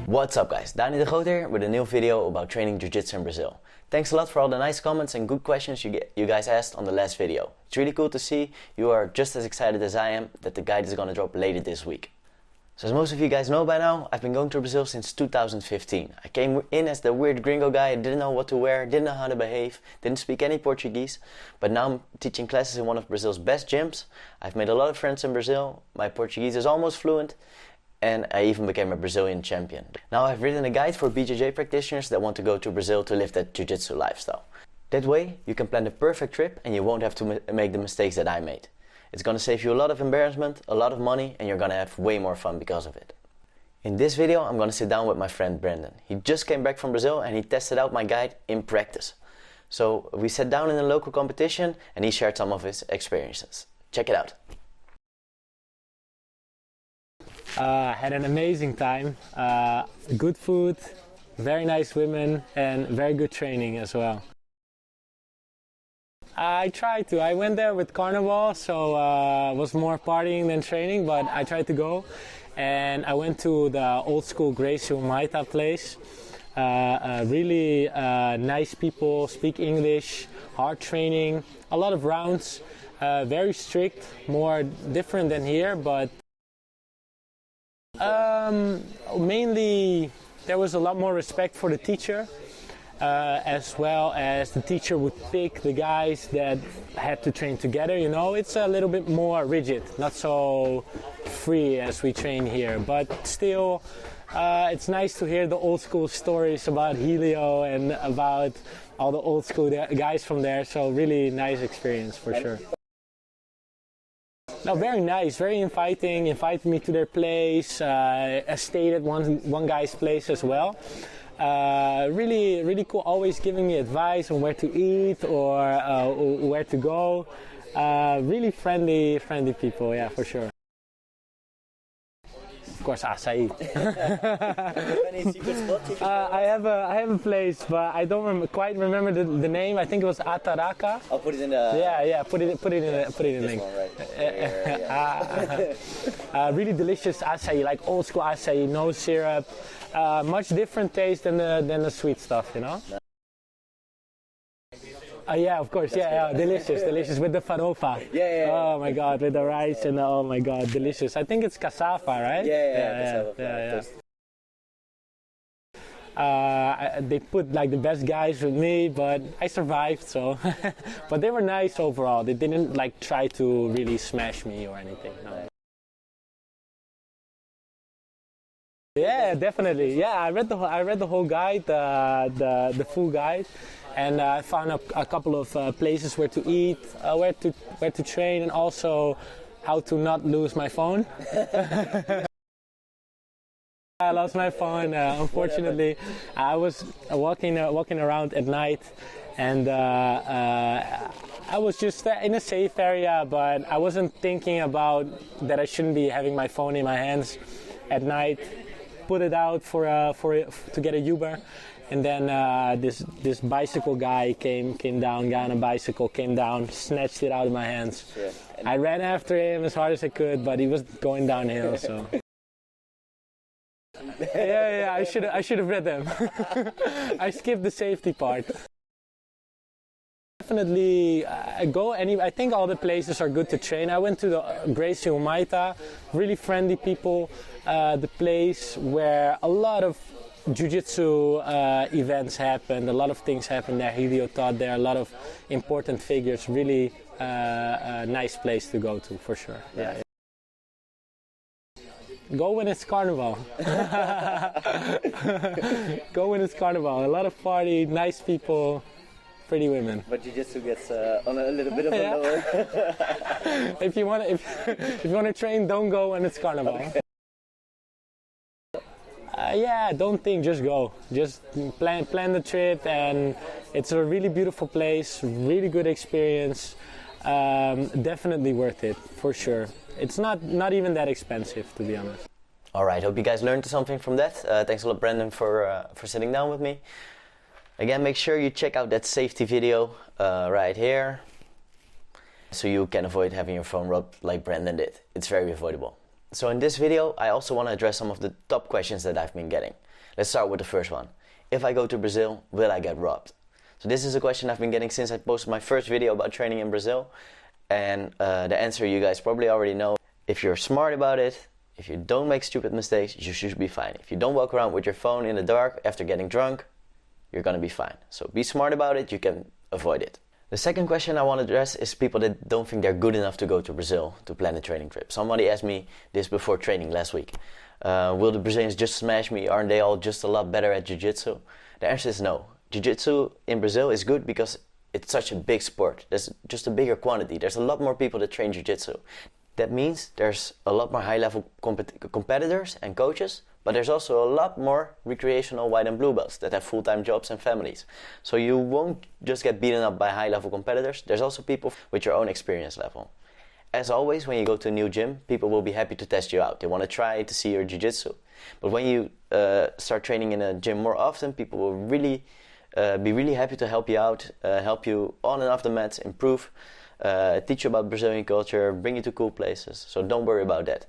What's up guys, Dani de Groot here with a new video about training Jiu-Jitsu in Brazil. Thanks a lot for all the nice comments and good questions you guys asked on the last video. It's really cool to see you are just as excited as I am that the guide is gonna drop later this week. So as most of you guys know by now, I've been going to Brazil since 2015. I came in as the weird gringo guy, didn't know what to wear, didn't know how to behave, didn't speak any Portuguese, but now I'm teaching classes in one of Brazil's best gyms. I've made a lot of friends in Brazil, my Portuguese is almost fluent, and I even became a Brazilian champion. Now I've written a guide for BJJ practitioners that want to go to Brazil to live that Jiu-Jitsu lifestyle. That way you can plan the perfect trip and you won't have to make the mistakes that I made. It's gonna save you a lot of embarrassment, a lot of money, and you're gonna have way more fun because of it. In this video I'm gonna sit down with my friend Brandon. He just came back from Brazil and he tested out my guide in practice. So we sat down in a local competition and he shared some of his experiences. Check it out. Had an amazing time, good food, very nice women, and very good training as well. I tried to. I went there with carnival, so was more partying than training, but I tried to go. And I went to the old school gringo place. Really nice people, speak English, hard training, a lot of rounds, very strict, more different than here, but mainly there was a lot more respect for the teacher. As well as the teacher would pick the guys that had to train together, you know. It's a little bit more rigid, not so free as we train here, but still it's nice to hear the old school stories about Helio and about all the old school guys from there, so really nice experience for sure. No, very nice, very inviting, invited me to their place, I stayed at one guy's place as well. Really cool, always giving me advice on where to eat or where to go. Really friendly people, yeah, for sure. Of course, acai. Any secret spot? I have a place, but I don't quite remember the name. I think it was Ataraca. I'll put it in the... Yeah, put it in the link. Right. Really delicious acai, like old school acai, no syrup. Much different taste than the sweet stuff, you know. Yeah, of course. Yeah, delicious with the farofa. Yeah. Oh my God, with the rice and oh my God, delicious. I think it's cassava, right? Yeah. They put like the best guys with me, but I survived. So, but they were nice overall. They didn't like try to really smash me or anything. No. Yeah, definitely. Yeah, I read the whole guide, the full guide. And I found a couple of places where to eat, where to train, and also how to not lose my phone. I lost my phone, unfortunately. I was walking around at night, and I was just in a safe area, but I wasn't thinking about that I shouldn't be having my phone in my hands at night. Put it out to get a Uber. And then this bicycle guy came down, guy on a bicycle, came down, snatched it out of my hands. Yeah. I ran after him as hard as I could, but he was going downhill, so. Yeah, I should have read them. I skipped the safety part. Definitely I think all the places are good to train. I went to the Gringo Maita, really friendly people, the place where a lot of Jiu-Jitsu events happened, a lot of things happened there. Helio taught there, a lot of important figures. Really a nice place to go to, for sure. Yeah. Go when it's carnival. Go when it's carnival. A lot of party, nice people, pretty women. But Jiu-Jitsu gets on a little bit of a lower. If you want to train, don't go when it's carnival. Okay. Yeah, don't think, just go. Just plan the trip, and it's a really beautiful place, really good experience. Definitely worth it, for sure. It's not even that expensive, to be honest. Alright, hope you guys learned something from that. Thanks a lot, Brandon, for sitting down with me. Again, make sure you check out that safety video right here, so you can avoid having your phone robbed like Brandon did. It's very avoidable. So in this video, I also want to address some of the top questions that I've been getting. Let's start with the first one. If I go to Brazil, will I get robbed? So this is a question I've been getting since I posted my first video about training in Brazil. And the answer you guys probably already know. If you're smart about it, if you don't make stupid mistakes, you should be fine. If you don't walk around with your phone in the dark after getting drunk, you're gonna be fine. So be smart about it, you can avoid it. The second question I want to address is people that don't think they're good enough to go to Brazil to plan a training trip. Somebody asked me this before training last week. Will the Brazilians just smash me? Aren't they all just a lot better at Jiu-Jitsu? The answer is no. Jiu-Jitsu in Brazil is good because it's such a big sport. There's just a bigger quantity. There's a lot more people that train Jiu-Jitsu. That means there's a lot more high-level competitors and coaches, but there's also a lot more recreational white and blue belts that have full-time jobs and families. So you won't just get beaten up by high-level competitors. There's also people with your own experience level. As always, when you go to a new gym, people will be happy to test you out. They want to try to see your jiu-jitsu. But when you start training in a gym more often, people will really be really happy to help you out, help you on and off the mats, improve, teach you about Brazilian culture, bring you to cool places. So don't worry about that.